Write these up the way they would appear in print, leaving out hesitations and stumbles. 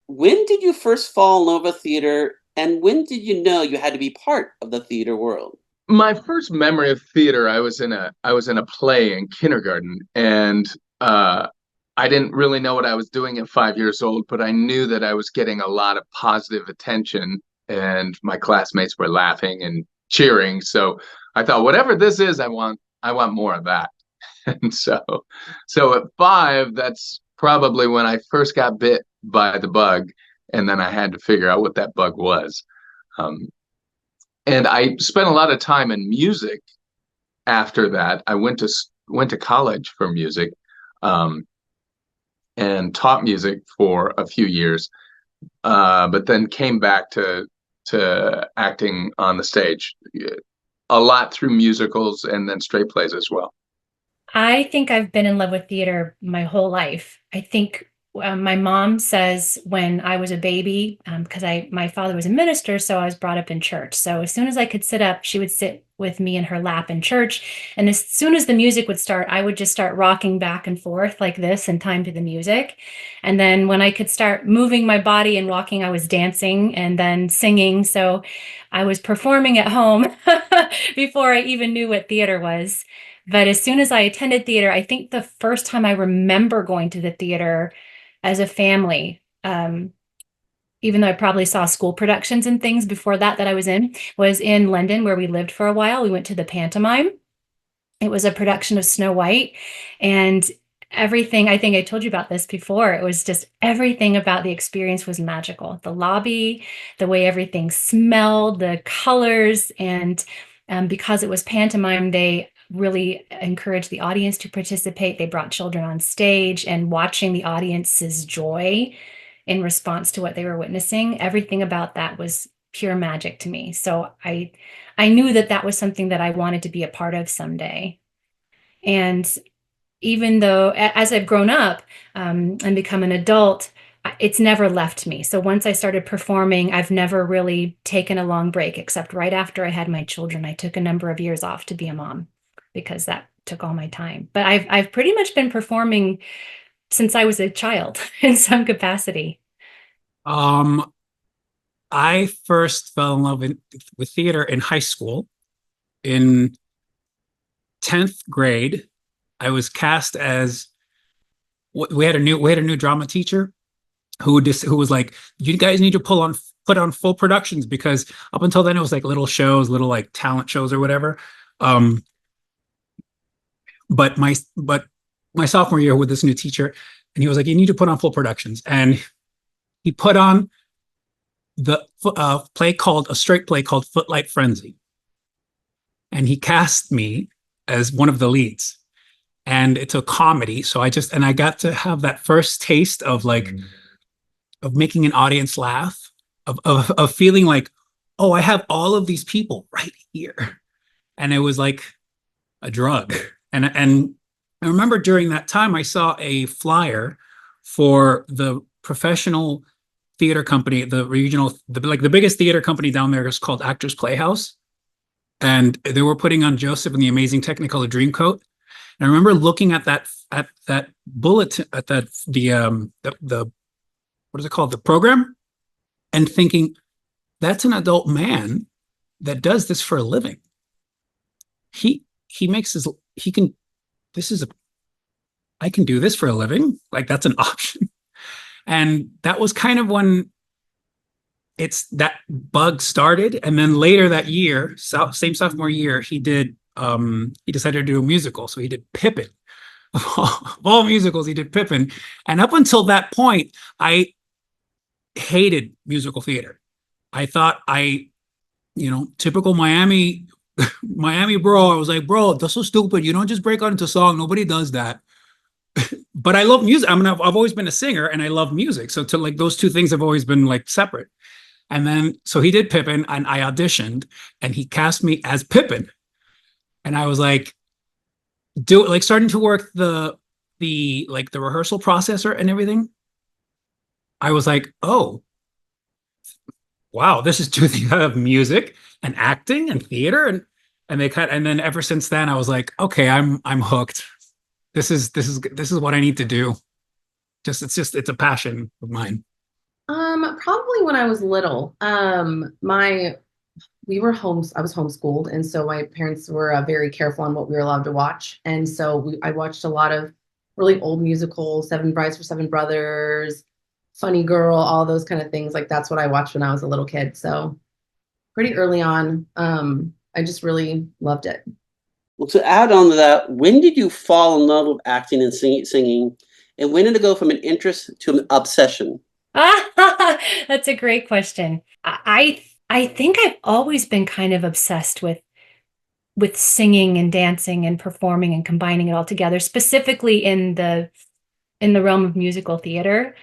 When did you first fall in love with theater, and when did you know you had to be part of the theater world? My first memory of theater, I was in a play in kindergarten, and uh, I didn't really know what I was doing at 5 years old, but I knew that I was getting a lot of positive attention, and my classmates were laughing and cheering. So I thought, whatever this is, I want more of that. And so at 5, that's probably when I first got bit by the bug, and then I had to figure out what that bug was. Um, and I spent a lot of time in music after that. I went to college for music, um, and taught music for a few years, but then came back to acting on the stage, a lot through musicals and then straight plays as well. I think I've been in love with theater my whole life. I think my mom says when I was a baby, because my father was a minister, so I was brought up in church. So as soon as I could sit up, she would sit with me in her lap in church. And as soon as the music would start, I would just start rocking back and forth like this in time to the music. And then when I could start moving my body and walking, I was dancing and then singing. So I was performing at home before I even knew what theater was. But as soon as I attended theater, I think the first time I remember going to the theater as a family, even though I probably saw school productions and things before that I was in London, where we lived for a while. We went to the pantomime. It was a production of Snow White, and everything, I think I told you about this before. It was just everything about the experience was magical. The lobby, the way everything smelled, the colors, and because it was pantomime, they really encouraged the audience to participate. They brought children on stage, and watching the audience's joy in response to what they were witnessing, everything about that was pure magic to me. So I knew that that was something that I wanted to be a part of someday. And even though as I've grown up and become an adult, it's never left me. So once I started performing, I've never really taken a long break, except right after I had my children. I took a number of years off to be a mom because that took all my time. But I've pretty much been performing since I was a child in some capacity. Um, I first fell in love with theater in high school. In 10th grade, I was cast as we had a new drama teacher who was like, you guys need to put on full productions, because up until then it was like little shows, little like talent shows or whatever. Um, but my sophomore year with this new teacher, and he was like, you need to put on full productions. And he put on the a straight play called Footlight Frenzy. And he cast me as one of the leads. And it's a comedy. So I got to have that first taste of like, of making an audience laugh, of feeling like, oh, I have all of these people right here. And it was like a drug. And I remember during that time, I saw a flyer for the professional theater company, the biggest theater company down there is called Actors Playhouse. And they were putting on Joseph and the Amazing Technicolor Dreamcoat. And I remember looking at that bulletin, at the what is it called? The program, and thinking, that's an adult man that does this for a living. He makes his, he can, this is a, I can do this for a living. Like, that's an option. And that was kind of when that bug started. And then later that year, same sophomore year, he decided to do a musical. So he did Pippin. Of all musicals, he did Pippin. And up until that point, I hated musical theater. I thought typical Miami bro. I was like, bro, that's so stupid. You don't just break out into song. Nobody does that. But I love music. I mean, I've always been a singer and I love music. So to like those two things have always been like separate. And then, so he did Pippin, and I auditioned, and he cast me as Pippin. And I was like, starting to work the rehearsal processor and everything. I was like, oh, wow, this is two things. I have music and acting and theater, and then ever since then I was like, okay, I'm hooked. This is what I need to do. It's a passion of mine. Probably when I was little. I was homeschooled, and so my parents were very careful on what we were allowed to watch. And so I watched a lot of really old musicals, Seven Brides for Seven Brothers, Funny Girl, all those kind of things. Like that's what I watched when I was a little kid. So pretty early on, I just really loved it. Well, to add on to that, when did you fall in love with acting and singing, and when did it go from an interest to an obsession? That's a great question. I think I've always been kind of obsessed with singing and dancing and performing and combining it all together, specifically in the realm of musical theater.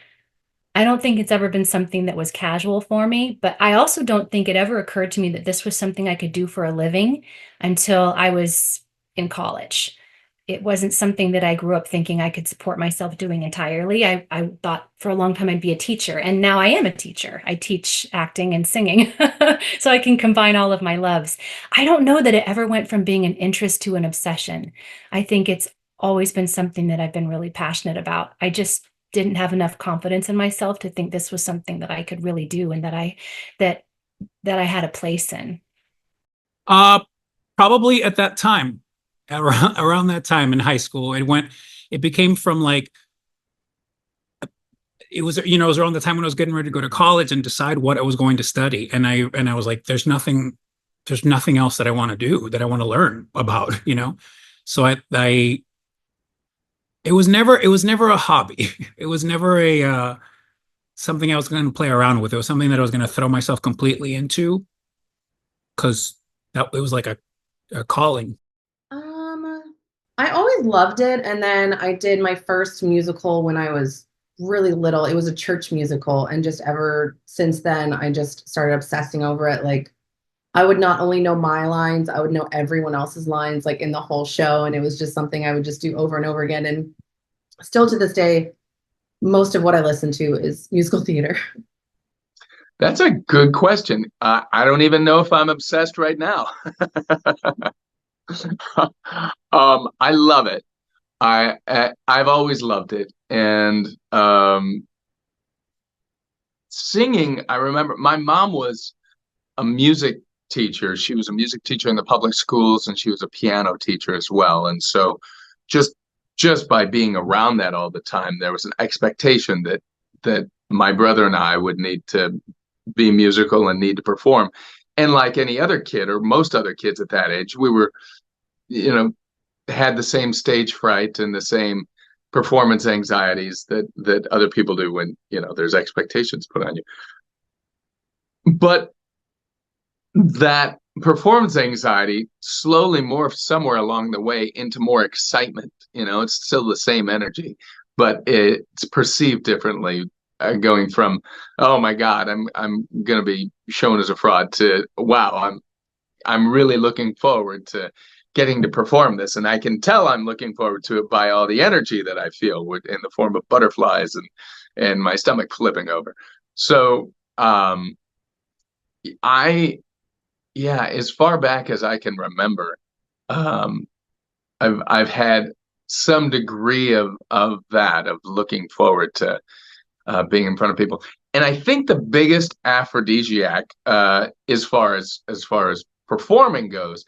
I don't think it's ever been something that was casual for me, but I also don't think it ever occurred to me that this was something I could do for a living until I was in college. It wasn't something that I grew up thinking I could support myself doing entirely. I thought for a long time I'd be a teacher, and now I am a teacher. I teach acting and singing, so I can combine all of my loves. I don't know that it ever went from being an interest to an obsession. I think it's always been something that I've been really passionate about. I just didn't have enough confidence in myself to think this was something that I could really do and that I had a place in. Probably at that time, around that time in high school, it became from like, it was around the time when I was getting ready to go to college and decide what I was going to study. And I was like, there's nothing else that I want to do, that I want to learn about, So it was never a hobby. It was never a something I was going to play around with. It was something that I was going to throw myself completely into, because it was like a calling. I always loved it, and then I did my first musical when I was really little. It was a church musical, and just ever since then, I just started obsessing over it. Like, I would not only know my lines, I would know everyone else's lines, like in the whole show, and it was just something I would just do over and over again. And still to this day, most of what I listen to is musical theater. That's a good question. I don't even know if I'm obsessed right now. I love it. I've always loved it, and singing. I remember my mom was a music teacher. She was a music teacher in the public schools, and she was a piano teacher as well. And so, just by being around that all the time, there was an expectation that my brother and I would need to be musical and need to perform. And like any other kid, or most other kids at that age, we were, had the same stage fright and the same performance anxieties that other people do when, there's expectations put on you. But that performance anxiety slowly morphed somewhere along the way into more excitement. It's still the same energy, but it's perceived differently, going from, oh my God, I'm going to be shown as a fraud, to, wow, I'm really looking forward to getting to perform this. And I can tell I'm looking forward to it by all the energy that I feel in the form of butterflies and my stomach flipping over. So, as far back as I can remember, I've had some degree of that, of looking forward to being in front of people. And I think the biggest aphrodisiac, as far as performing goes,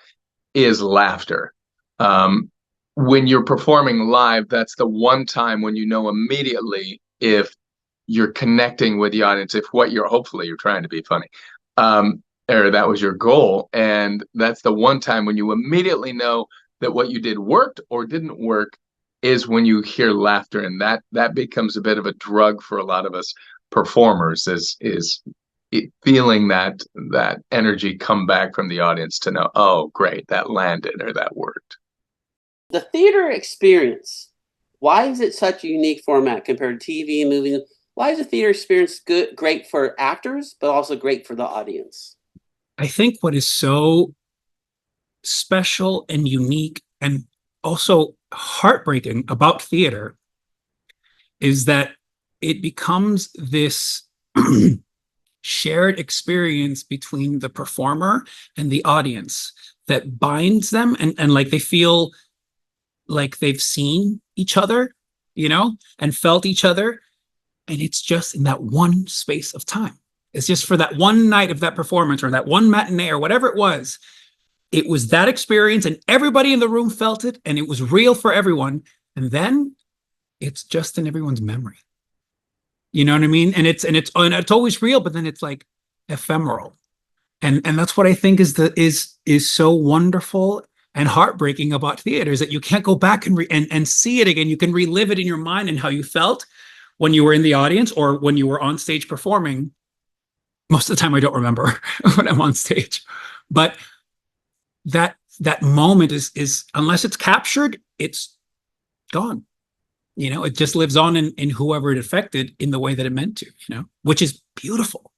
is laughter. When you're performing live, that's the one time when you know immediately if you're connecting with the audience, if hopefully you're trying to be funny, or that was your goal. And that's the one time when you immediately know that what you did worked or didn't work, is when you hear laughter. And that becomes a bit of a drug for a lot of us performers, is feeling that energy come back from the audience to know, oh, great, that landed, or that worked. The theater experience, why is it such a unique format compared to TV and movies? Why is the theater experience great for actors, but also great for the audience? I think what is so special and unique and also heartbreaking about theater is that it becomes this shared experience between the performer and the audience that binds them, and like they feel like they've seen each other, and felt each other. And it's just in that one space of time. It's just for that one night of that performance or that one matinee or whatever it was. It was that experience and everybody in the room felt it and it was real for everyone. And then it's just in everyone's memory. You know what I mean? And it's always real, but then it's like ephemeral. And that's what I think is so wonderful and heartbreaking about theater, is that you can't go back and see it again. You can relive it in your mind and how you felt when you were in the audience or when you were on stage performing. Most of the time I don't remember when I'm on stage, but that moment is unless it's captured, it's gone. You know, it just lives on in whoever it affected in the way that it meant to, you know, which is beautiful.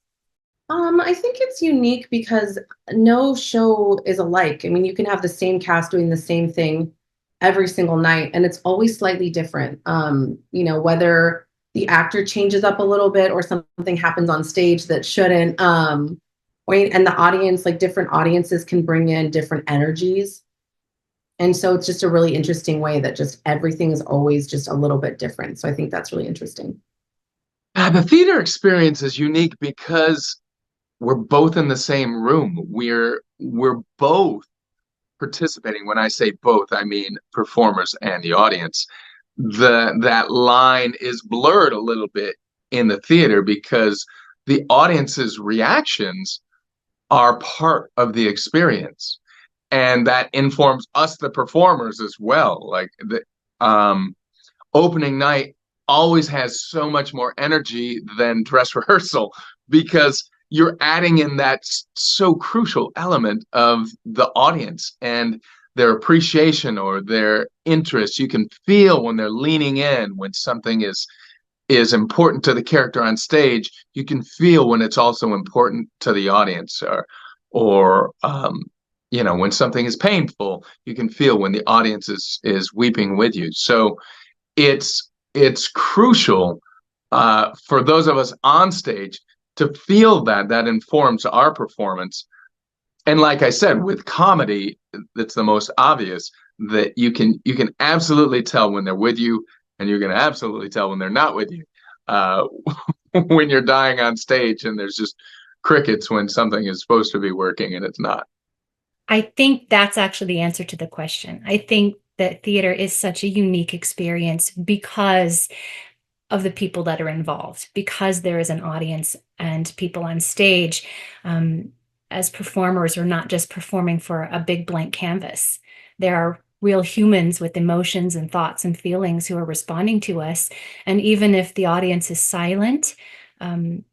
I think it's unique because no show is alike. I mean, you can have the same cast doing the same thing every single night, and it's always slightly different. You know, whether the actor changes up a little bit or something happens on stage that shouldn't. And the audience, like different audiences can bring in different energies. And so it's just a really interesting way that just everything is always just a little bit different. So I think that's really interesting. The theater experience is unique because we're both in the same room. We're both participating. When I say both, I mean performers and the audience. That line is blurred a little bit in the theater because the audience's reactions are part of the experience, and that informs us, the performers, as well. Like the opening night always has so much more energy than dress rehearsal because you're adding in that so crucial element of the audience and their appreciation or their interest. You can feel when they're leaning in, when something is important to the character on stage. You can feel when it's also important to the audience, or you know, when something is painful, you can feel when the audience is weeping with you. So it's crucial for those of us on stage to feel that informs our performance. And like I said, with comedy, that's the most obvious, that you can absolutely tell when they're with you, and you can absolutely tell when they're not with you. When you're dying on stage and there's just crickets when something is supposed to be working and it's not. I think that's actually the answer to the question. I think that theater is such a unique experience because of the people that are involved, because there is an audience and people on stage. As performers, we're not just performing for a big blank canvas. There are real humans with emotions and thoughts and feelings who are responding to us. And even if the audience is silent,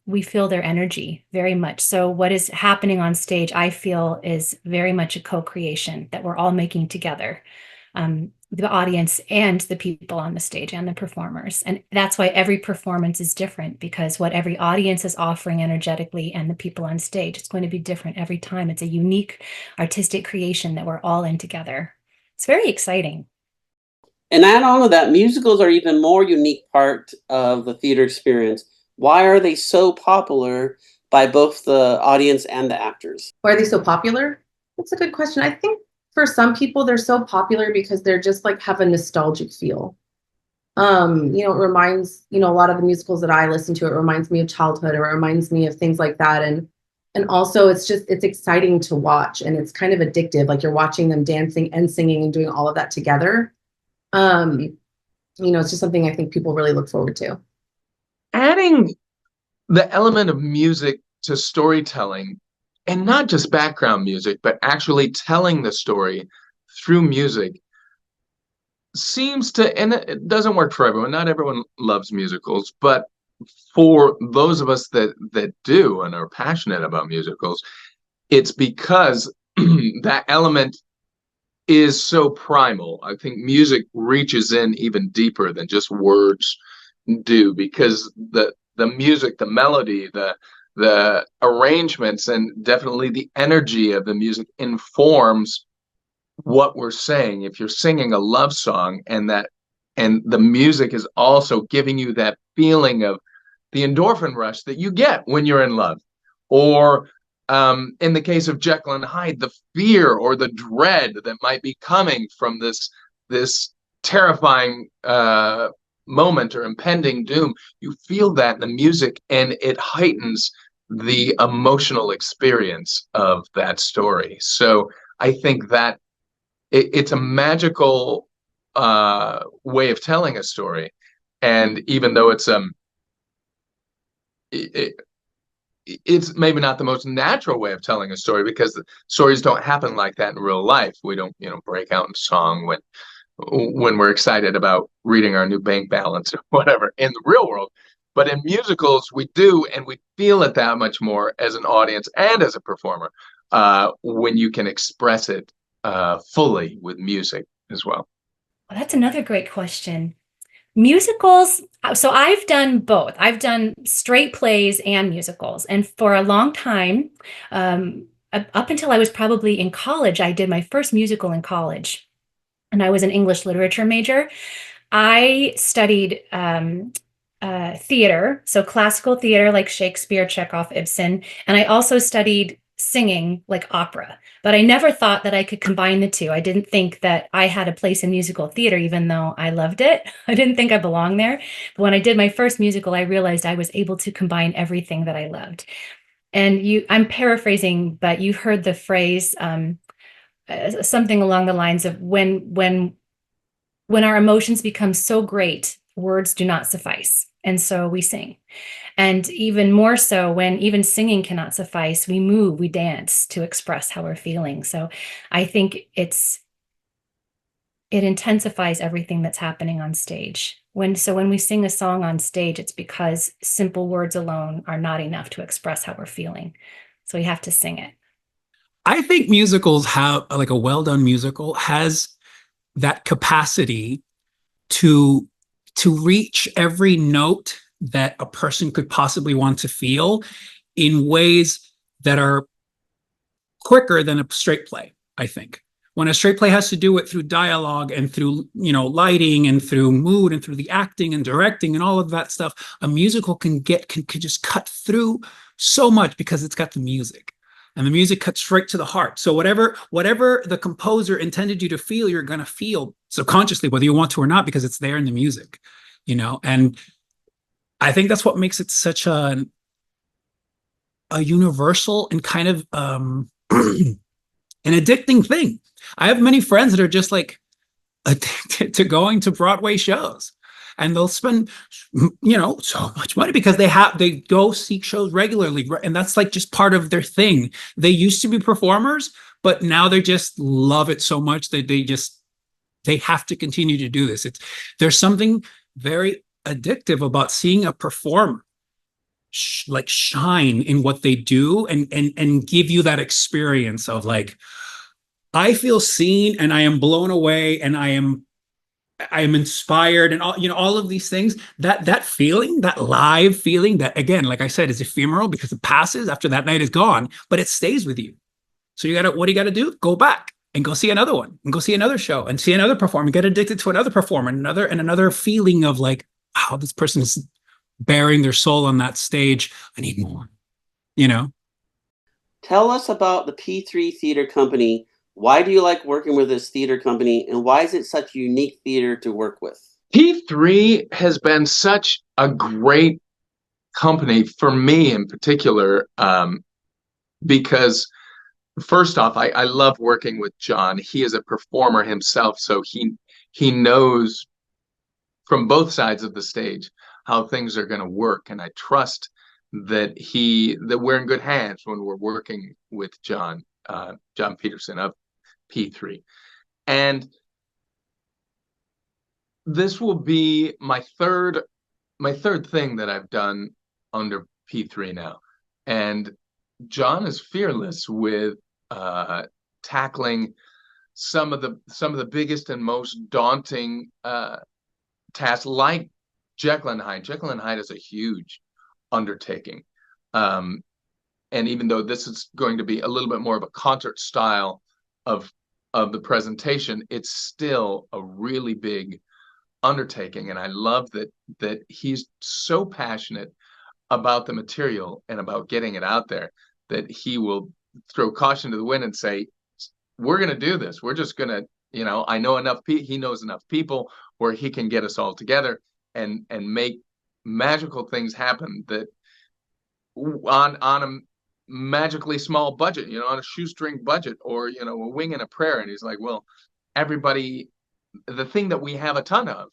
we feel their energy very much. So what is happening on stage, I feel, is very much a co-creation that we're all making together. The audience and the people on the stage and the performers. And that's why every performance is different, because what every audience is offering energetically and the people on stage, it's going to be different every time. It's a unique artistic creation that we're all in together. It's very exciting. And add on to that, musicals are even more unique part of the theater experience. Why are they so popular by both the audience and the actors? Why are they so popular? That's a good question. I think for some people, they're so popular because they're just like have a nostalgic feel. You know, it reminds, you know, a lot of the musicals that I listen to, it reminds me of childhood, or it reminds me of things like that. And also it's exciting to watch, and it's kind of addictive. Like you're watching them dancing and singing and doing all of that together. You know, it's just something I think people really look forward to. Adding the element of music to storytelling, and not just background music, but actually telling the story through music, seems to, and it doesn't work for everyone. Not everyone loves musicals, but for those of us that do and are passionate about musicals, it's because that element is so primal. I think music reaches in even deeper than just words do, because the music, the melody, the arrangements, and definitely the energy of the music informs what we're saying. If you're singing a love song and the music is also giving you that feeling of the endorphin rush that you get when you're in love, or in the case of Jekyll and Hyde, the fear or the dread that might be coming from this terrifying moment or impending doom, you feel that in the music, and it heightens the emotional experience of that story. So I think that it's a magical way of telling a story. And even though it, it's maybe not the most natural way of telling a story, because the stories don't happen like that in real life. We don't, break out in song when we're excited about reading our new bank balance or whatever in the real world. But in musicals, we do, and we feel it that much more as an audience and as a performer when you can express it fully with music as well. Well, that's another great question. Musicals, so I've done both. I've done straight plays and musicals. And for a long time, up until I was probably in college, I did my first musical in college. And I was an English literature major. I studied theater, so classical theater like Shakespeare, Chekhov, Ibsen. And I also studied singing like opera. But I never thought that I could combine the two. I didn't think that I had a place in musical theater, even though I loved it. I didn't think I belonged there. But when I did my first musical, I realized I was able to combine everything that I loved. And I'm paraphrasing, but you heard the phrase something along the lines of when our emotions become so great, words do not suffice. And so we sing. And even more so, when even singing cannot suffice, we move, we dance to express how we're feeling. So I think it intensifies everything that's happening on stage. When we sing a song on stage, it's because simple words alone are not enough to express how we're feeling. So we have to sing it. I think musicals have, like, a well-done musical has that capacity to reach every note that a person could possibly want to feel in ways that are quicker than a straight play, I think. When a straight play has to do it through dialogue and through, lighting and through mood and through the acting and directing and all of that stuff, a musical can just cut through so much because it's got the music. And the music cuts straight to the heart. So whatever the composer intended you to feel, you're going to feel subconsciously, whether you want to or not, because it's there in the music, And I think that's what makes it such a universal and kind of an addicting thing. I have many friends that are just like addicted to going to Broadway shows. And they'll spend, so much money because they go see shows regularly. And that's like just part of their thing. They used to be performers, but now they just love it so much that they have to continue to do this. There's something very addictive about seeing a performer shine in what they do and give you that experience of like, I feel seen and I am blown away and I am inspired and all of these things. That feeling, that live feeling, that again, like I said, is ephemeral because it passes after that night is gone, but it stays with you. So what do you got to do? Go back and go see another one and go see another show and see another performer, get addicted to another performer, another feeling of like, wow, this person is bearing their soul on that stage. I need more, Tell us about the P3 Theater Company. Why do you like working with this theater company, and why is it such a unique theater to work with? P3 has been such a great company for me in particular, because first off, I love working with John. He is a performer himself, so he knows from both sides of the stage how things are going to work, and I trust that we're in good hands when we're working with John Peterson of P3. And this will be my third thing that I've done under P3 now. And John is fearless with tackling some of the biggest and most daunting tasks, like Jekyll and Hyde. Jekyll and Hyde is a huge undertaking. And even though this is going to be a little bit more of a concert style of the presentation, it's still a really big undertaking. And I love that he's so passionate about the material and about getting it out there that he will throw caution to the wind and say, we're going to do this. We're just going to, I know enough. He knows enough people where he can get us all together and make magical things happen that on a magically small budget, on a shoestring budget, or a wing and a prayer. And he's like, well, everybody, the thing that we have a ton of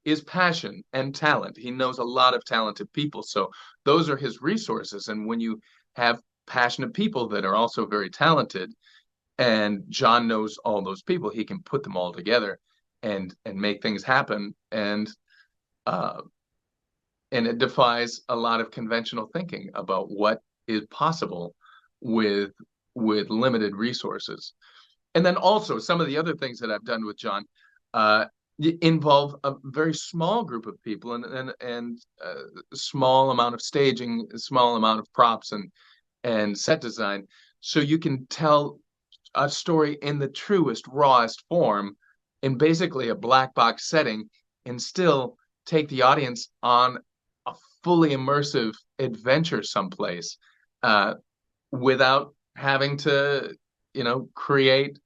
is passion and talent. He knows a lot of talented people, so those are his resources. And when you have passionate people that are also very talented, and John knows all those people, he can put them all together and make things happen. And it defies a lot of conventional thinking about what is possible with limited resources. And then also some of the other things that I've done with John involve a very small group of people and a small amount of staging, a small amount of props and set design, so you can tell a story in the truest, rawest form in basically a black box setting, and still take the audience on a fully immersive adventure someplace without having to, create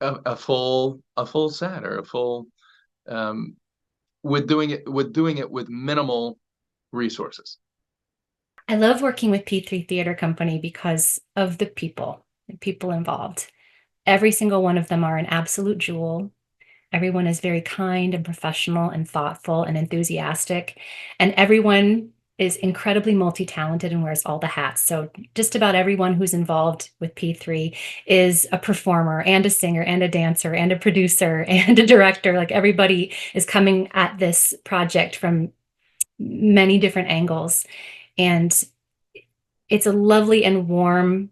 a full set, or a full with doing it with minimal resources. I love working with P3 Theater Company because of the people involved. Every single one of them are an absolute jewel. Everyone is very kind and professional and thoughtful and enthusiastic. And everyone is incredibly multi-talented and wears all the hats. So just about everyone who's involved with P3 is a performer and a singer and a dancer and a producer and a director. Like, everybody is coming at this project from many different angles. And it's a lovely and warm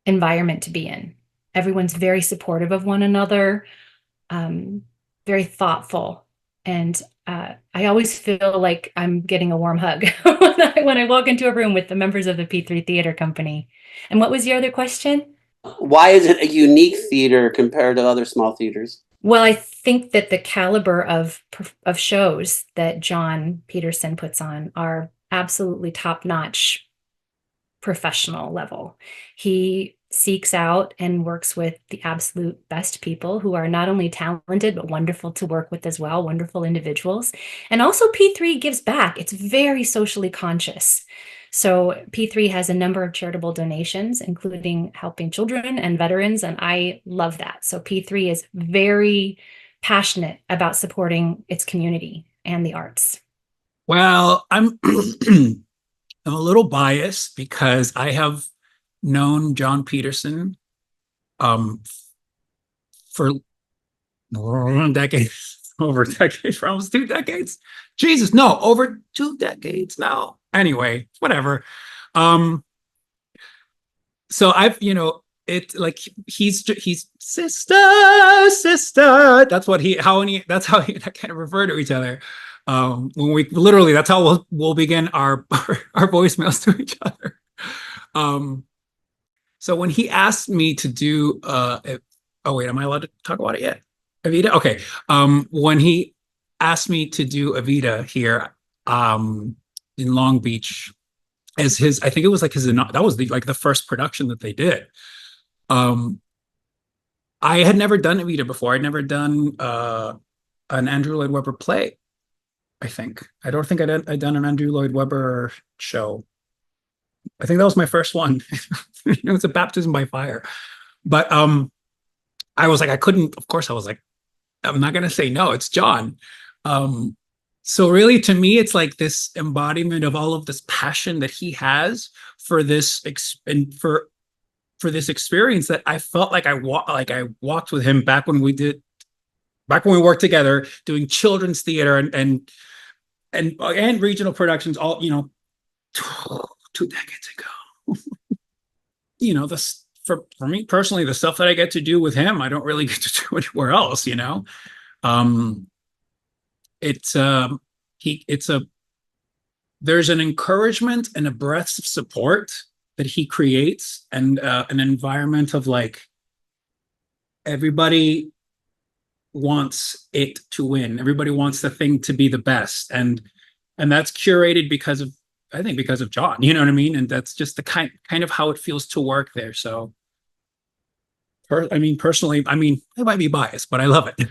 environment to be in. Everyone's very supportive of one another, very thoughtful. And I always feel like I'm getting a warm hug when I walk into a room with the members of the P3 Theater Company. And what was your other question? Why is it a unique theater compared to other small theaters? Well, I think that the caliber of shows that John Peterson puts on are absolutely top-notch, professional level. He seeks out and works with the absolute best people who are not only talented, but wonderful to work with as well, wonderful individuals. And also P3 gives back. It's very socially conscious. So P3 has a number of charitable donations, including helping children and veterans, and I love that. So P3 is very passionate about supporting its community and the arts. Well, I'm I'm a little biased because I have known John Peterson for decades, over decades, for almost 2 decades. Jesus, no, over 2 decades now. Anyway, whatever. So I've, it's like he's sister. That's how he that kind of refer to each other. When we literally, that's how we'll begin our voicemails to each other. So when he asked me to do oh wait, am I allowed to talk about it yet? Evita? Okay. When he asked me to do Evita here in Long Beach as his, I think it was like that was the first production that they did. I had never done Evita before. I'd never done an Andrew Lloyd Webber play. I don't think I'd done an Andrew Lloyd Webber show. I think that was my first one. It's a baptism by fire. But I was like, I was like, I'm not going to say no, it's John. So really, to me, it's like this embodiment of all of this passion that he has for this for this experience that I felt like I walked with him back when we worked together doing children's theater and regional productions, all 2 decades ago. For me personally, the stuff that I get to do with him, I don't really get to do anywhere else. There's an encouragement and a breadth of support that he creates, and an environment of like everybody wants it to win. Everybody wants the thing to be the best, and that's curated because of John. You know what I mean? And that's just the kind of how it feels to work there. So, personally, I might be biased, but I love it.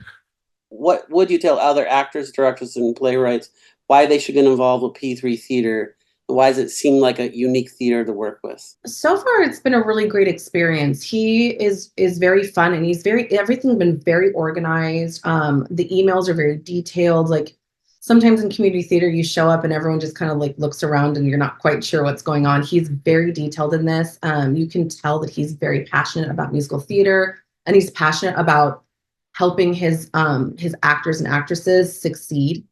what would you tell other actors, directors, and playwrights why they should get involved with P3 Theater? Why does it seem like a unique theater to work with? So far, it's been a really great experience. He is very fun, and everything's been very organized. The emails are very detailed. Like sometimes in community theater, you show up and everyone just kind of like looks around and you're not quite sure what's going on. He's very detailed in this. You can tell that he's very passionate about musical theater, and he's passionate about helping his actors and actresses succeed.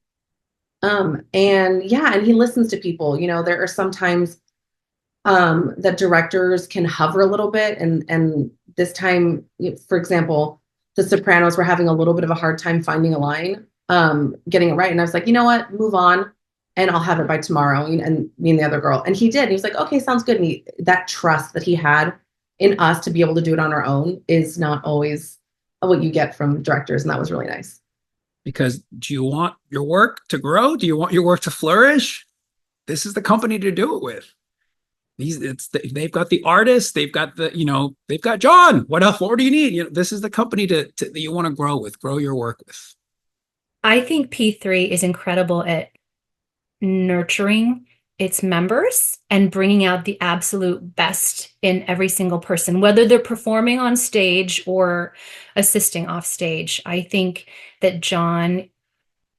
And yeah, and he listens to people. There are sometimes that directors can hover a little bit, and this time, for example, The Sopranos were having a little bit of a hard time finding a line, getting it right, and I was like, you know what, move on, and I'll have it by tomorrow. And me and the other girl, and he did. He was like, okay, sounds good. And that trust that he had in us to be able to do it on our own is not always what you get from directors, and that was really nice. Because do you want your work to grow? Do you want your work to flourish? This is the company to do it with. They've got the artists, they've got they've got John. What else? What do you need? This is the company that you want to grow your work with. I think P3 is incredible at nurturing its members and bringing out the absolute best in every single person, whether they're performing on stage or assisting off stage. I think that John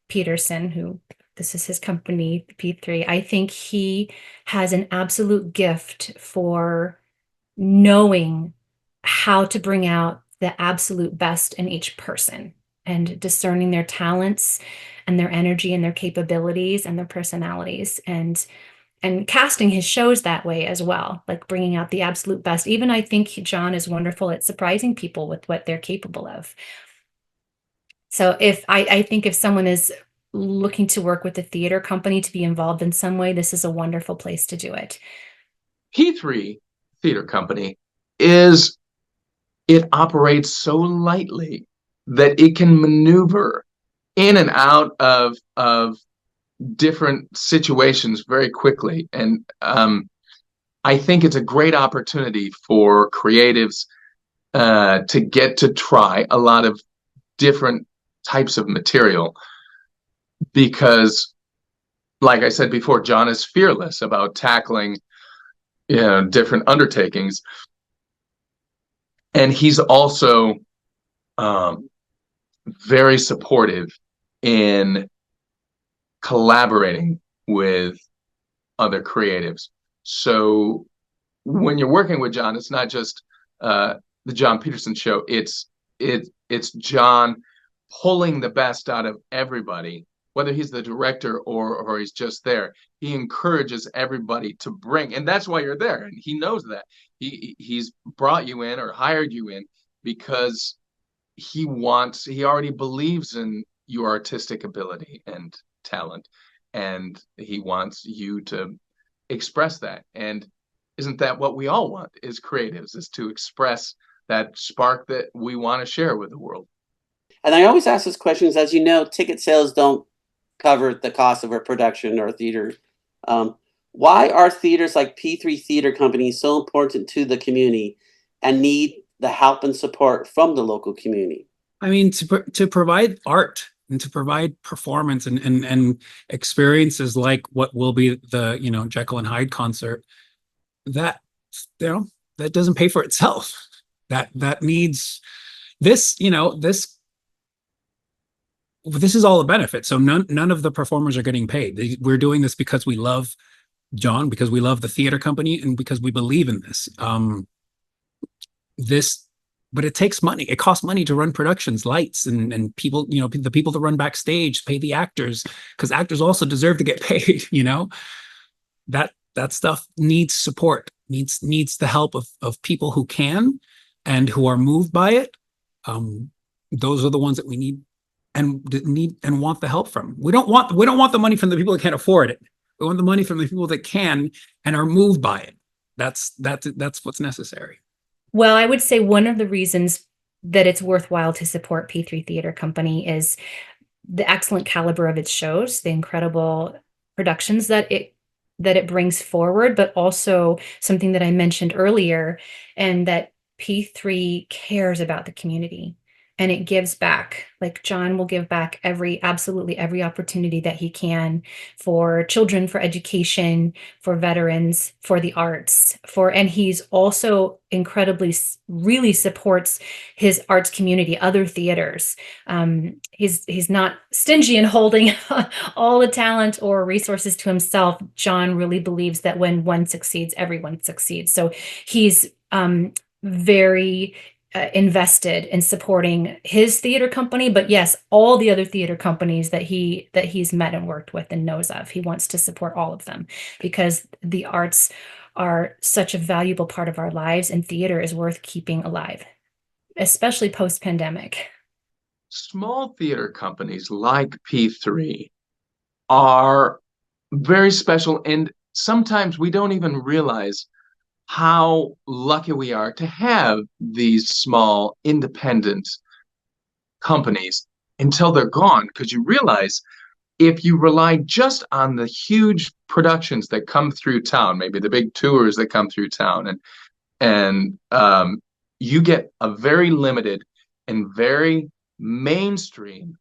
Peterson, this is his company, P3, I think he has an absolute gift for knowing how to bring out the absolute best in each person and discerning their talents and their energy and their capabilities and their personalities, and casting his shows that way as well, like bringing out the absolute best. Even I think John is wonderful at surprising people with what they're capable of. So I think if someone is looking to work with a theater company to be involved in some way, this is a wonderful place to do it. P3 Theater Company it operates so lightly that it can maneuver in and out of different situations very quickly. And I think it's a great opportunity for creatives to get to try a lot of different types of material, because like I said before, John is fearless about tackling different undertakings, and he's also very supportive in collaborating with other creatives. So when you're working with John, it's not just the John Peterson show. It's John pulling the best out of everybody, whether he's the director or he's just there. He encourages everybody to bring, and that's why you're there. And he knows that. He's brought you in or hired you in because he already believes in your artistic ability and talent, and he wants you to express that. And isn't that what we all want as creatives, is to express that spark that we want to share with the world? And I always ask these questions, as you know, ticket sales don't cover the cost of a production or a theater. Why are theaters like P3 Theater Company so important to the community and need the help and support from the local community? I mean, to provide art and to provide performance and experiences like what will be the Jekyll and Hyde concert, that that doesn't pay for itself. That needs this. This is all a benefit. So none of the performers are getting paid. We're doing this because we love John, because we love the theater company, and because we believe in this. But it takes money. It costs money to run productions, lights, and people, the people that run backstage, pay the actors, because actors also deserve to get paid. That stuff needs support, needs the help of people who can and who are moved by it. Those are the ones that we need and want the help from. We don't want the money from the people that can't afford it. We want the money from the people that can and are moved by it. That's what's necessary. Well, I would say one of the reasons that it's worthwhile to support P3 Theater Company is the excellent caliber of its shows, the incredible productions that it brings forward, but also something that I mentioned earlier, and that P3 cares about the community. and it gives back. Like John will give back absolutely every opportunity that he can for children, for education, for veterans, for the arts, and he's also incredibly really supports his arts community, other theaters. He's not stingy in holding all the talent or resources to himself. John really believes that when one succeeds, everyone succeeds. So he's very invested in supporting his theater company, but yes, all the other theater companies that he's met and worked with and knows of. He wants to support all of them because the arts are such a valuable part of our lives, and theater is worth keeping alive, especially post-pandemic. Small theater companies like P3 are very special, and sometimes we don't even realize how lucky we are to have these small independent companies until they're gone, because you realize if you rely just on the huge productions that come through town, maybe the big tours that come through town, and you get a very limited and very mainstream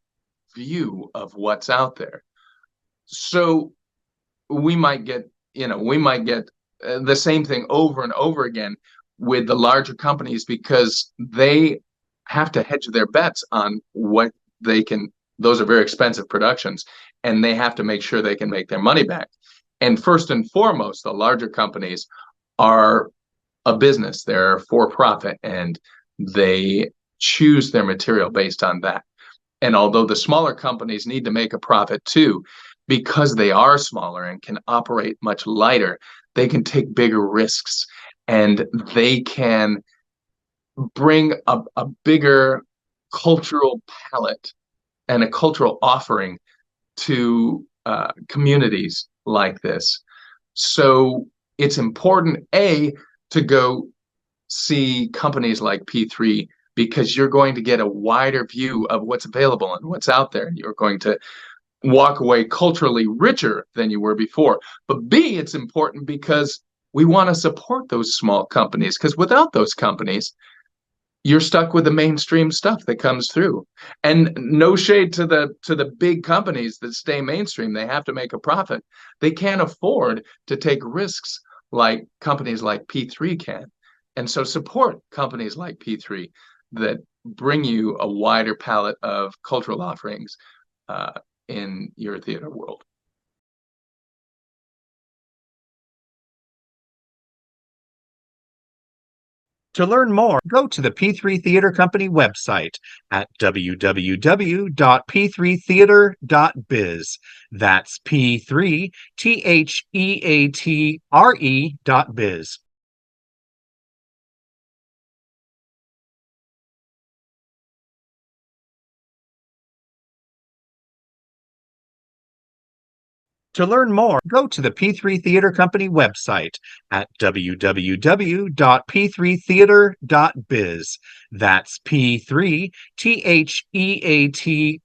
view of what's out there. So we might get the same thing over and over again with the larger companies, because they have to hedge their bets on what they can. Those are very expensive productions, and they have to make sure they can make their money back. And first and foremost, the larger companies are a business. They're for profit, and they choose their material based on that. And although the smaller companies need to make a profit too, because they are smaller and can operate much lighter, they can take bigger risks, and they can bring a bigger cultural palette and a cultural offering to communities like this. So it's important, A, to go see companies like P3, because you're going to get a wider view of what's available and what's out there. You're going to walk away culturally richer than you were before. But B, it's important because we want to support those small companies, because without those companies, you're stuck with the mainstream stuff that comes through. And no shade to the big companies that stay mainstream. They have to make a profit. They can't afford to take risks like companies like P3 can. And so support companies like P3 that bring you a wider palette of cultural offerings in your theater world. To learn more, go to the P3 Theater Company website at www.p3theater.biz. That's P3 THEATRE.biz. To learn more, go to the P3 Theater Company website at www.p3theater.biz. That's P3 THEATRE.biz.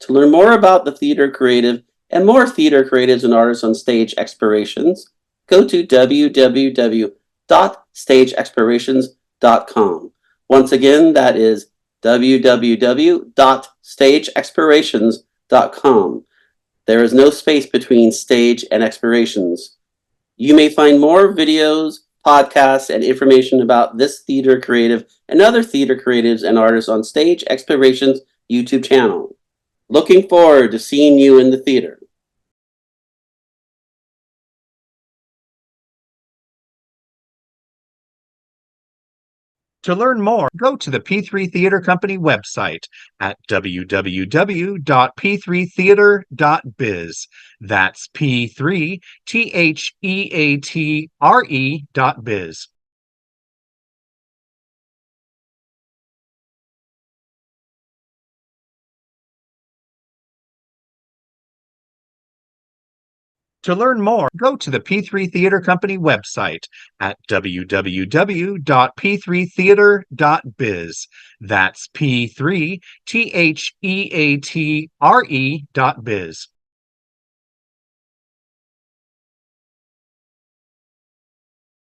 To learn more about the theater creative and more theater creatives and artists on stage explorations, go to www.stageexplorations.com. Once again, that is www.stageexplorations.com. There is no space between stage and explorations. You may find more videos, podcasts, and information about this theater creative and other theater creatives and artists on Stage Explorations YouTube channel. Looking forward to seeing you in the theater. To learn more, go to the P3 Theater Company website at www.p3theater.biz. That's P3 THEATRE.biz. To learn more, go to the P3 Theater Company website at www.p3theater.biz. That's P3 THEATRE.biz.